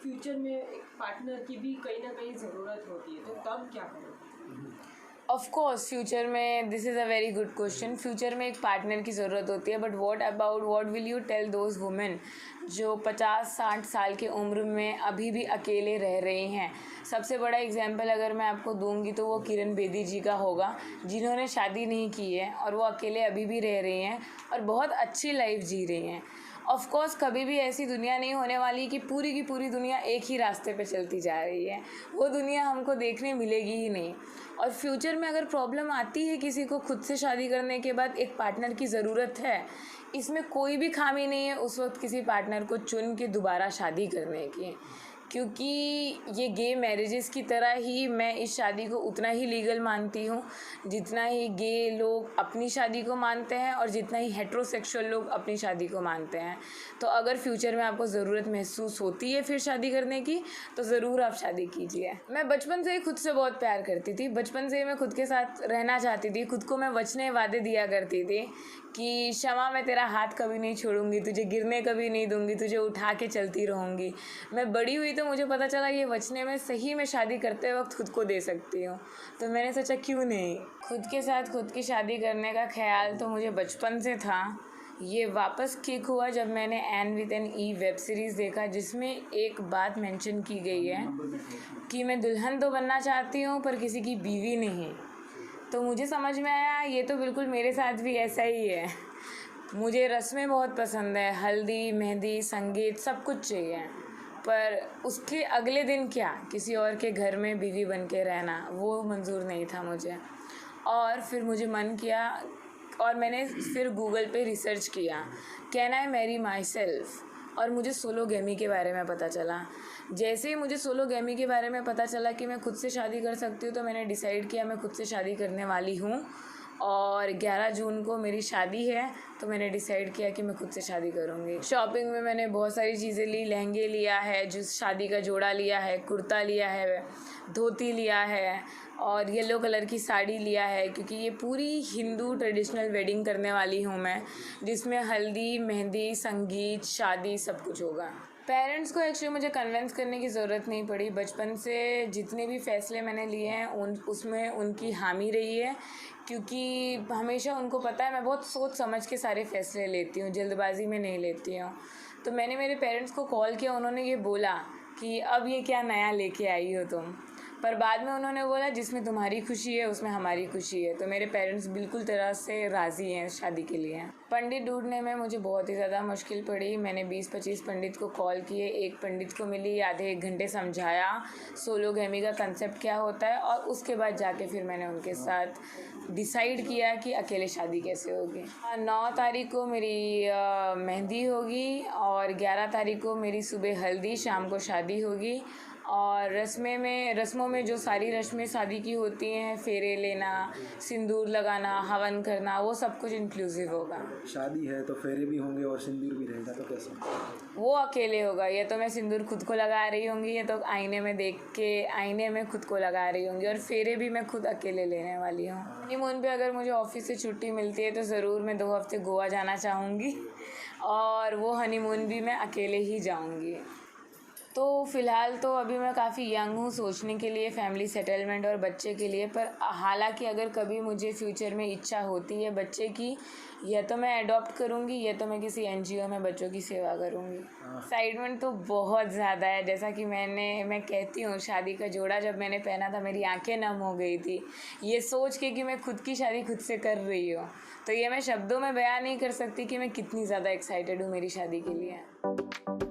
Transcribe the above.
Future में एक partner की भी कहीं ना कहीं ज़रूरत होती है, तो तब क्या करोगे? ऑफ कोर्स फ्यूचर में, this is a very good question, future में एक पार्टनर की ज़रूरत होती है, but what will you tell those women जो 50-60 साल की उम्र में अभी भी अकेले रह रही हैं? सबसे बड़ा एग्जाम्पल अगर मैं आपको दूंगी तो वो किरण बेदी जी का होगा, जिन्होंने शादी नहीं की है और वो अकेले अभी भी रह रही हैं और बहुत अच्छी लाइफ जी रही हैं। ऑफ कोर्स कभी भी ऐसी दुनिया नहीं होने वाली कि पूरी की पूरी दुनिया एक ही रास्ते पे चलती जा रही है, वो दुनिया हमको देखने मिलेगी ही नहीं। और फ्यूचर में अगर प्रॉब्लम आती है किसी को खुद से शादी करने के बाद एक पार्टनर की ज़रूरत है, इसमें कोई भी खामी नहीं है उस वक्त किसी पार्टनर को चुन के दोबारा शादी करने की, क्योंकि ये गे मैरिजेस की तरह ही मैं इस शादी को उतना ही लीगल मानती हूँ जितना ही गे लोग अपनी शादी को मानते हैं और जितना ही हेट्रोसेक्सुअल लोग अपनी शादी को मानते हैं। तो अगर फ्यूचर में आपको ज़रूरत महसूस होती है फिर शादी करने की, तो ज़रूर आप शादी कीजिए। मैं बचपन से ही खुद से बहुत प्यार करती थी, बचपन से ही मैं खुद के साथ रहना चाहती थी, खुद को मैं वचने वादे दिया करती थी कि शमा मैं तेरा हाथ कभी नहीं छोड़ूंगी, तुझे गिरने कभी नहीं दूंगी, तुझे उठा के चलती रहूँगी। मैं बड़ी हुई तो मुझे पता चला ये वचने में सही में शादी करते वक्त खुद को दे सकती हूँ, तो मैंने सोचा क्यों नहीं। खुद के साथ खुद की शादी करने का ख्याल तो मुझे बचपन से था, ये वापस किक हुआ जब मैंने एन विद एन ई वेब सीरीज़ देखा, जिसमें एक बात मेंशन की गई है कि मैं दुल्हन तो बनना चाहती हूँ पर किसी की बीवी नहीं। तो मुझे समझ में आया ये तो बिल्कुल मेरे साथ भी ऐसा ही है। मुझे रस्में बहुत पसंद है, हल्दी मेहंदी संगीत सब कुछ चाहिए, पर उसके अगले दिन क्या किसी और के घर में बीवी बन के रहना वो मंजूर नहीं था मुझे। और फिर मुझे मन किया और मैंने फिर गूगल पे रिसर्च किया, can I marry my self, और मुझे सोलोगेमी के बारे में पता चला। जैसे ही मुझे सोलोगेमी के बारे में पता चला कि मैं खुद से शादी कर सकती हूँ, तो मैंने डिसाइड किया मैं खुद से शादी करने वाली हूँ। और 11 जून को मेरी शादी है, तो मैंने डिसाइड किया कि मैं खुद से शादी करूँगी। शॉपिंग में मैंने बहुत सारी चीज़ें ली, लहंगे लिया है, जो शादी का जोड़ा लिया है, कुर्ता लिया है, धोती लिया है और येलो कलर की साड़ी लिया है, क्योंकि ये पूरी हिंदू ट्रेडिशनल वेडिंग करने वाली हूँ मैं, जिसमें हल्दी मेहंदी संगीत शादी सब कुछ होगा। पेरेंट्स को एक्चुअली मुझे कन्विंस करने की ज़रूरत नहीं पड़ी, बचपन से जितने भी फ़ैसले मैंने लिए हैं उसमें उनकी हामी रही है, क्योंकि हमेशा उनको पता है मैं बहुत सोच समझ के सारे फ़ैसले लेती हूँ, जल्दबाजी में नहीं लेती हूँ। तो मैंने मेरे पेरेंट्स को कॉल किया, उन्होंने ये बोला कि अब ये क्या नया लेके आई हो तुम, पर बाद में उन्होंने बोला जिसमें तुम्हारी खुशी है उसमें हमारी खुशी है। तो मेरे पेरेंट्स बिल्कुल तरह से राज़ी हैं शादी के लिए। पंडित ढूंढने में मुझे बहुत ही ज़्यादा मुश्किल पड़ी, मैंने 20-25 पंडित को कॉल किए, एक पंडित को मिली, आधे 1 घंटे समझाया सोलोगेमी का कंसेप्ट क्या होता है, और उसके बाद जाके फिर मैंने उनके साथ डिसाइड किया कि अकेले शादी कैसे होगी। 9 तारीख को मेरी मेहंदी होगी और 11 तारीख को मेरी सुबह हल्दी, शाम को शादी होगी। और रस्मों में जो सारी रस्में शादी की होती हैं, फेरे लेना, सिंदूर लगाना, हवन करना, वो सब कुछ इंक्लूसिव होगा। शादी है तो फेरे भी होंगे और सिंदूर भी रहेगा, तो कैसे? वो अकेले होगा, ये तो मैं सिंदूर खुद को लगा रही होंगी, ये तो आईने में देख के आईने में खुद को लगा रही होंगी, और फेरे भी मैं खुद अकेले लेने वाली हूँ। हनीमून पे अगर मुझे ऑफिस से छुट्टी मिलती है तो ज़रूर मैं 2 हफ्ते गोवा जाना चाहूँगी, और वो हनीमून भी मैं अकेले ही जाऊँगी। तो फ़िलहाल तो अभी मैं काफ़ी यंग हूँ सोचने के लिए फैमिली सेटलमेंट और बच्चे के लिए, पर हालांकि अगर कभी मुझे फ्यूचर में इच्छा होती है बच्चे की, या तो मैं अडॉप्ट करूँगी या तो मैं किसी एनजीओ में बच्चों की सेवा करूँगी। एक्साइटमेंट तो बहुत ज़्यादा है, जैसा कि मैं कहती हूँ शादी का जोड़ा जब मैंने पहना था मेरी आंखें नम हो गई थी, ये सोच के कि मैं खुद की शादी खुद से कर रही हूँ। तो ये मैं शब्दों में बयान नहीं कर सकती कि मैं कितनी ज़्यादा एक्साइटेड हूँ मेरी शादी के लिए।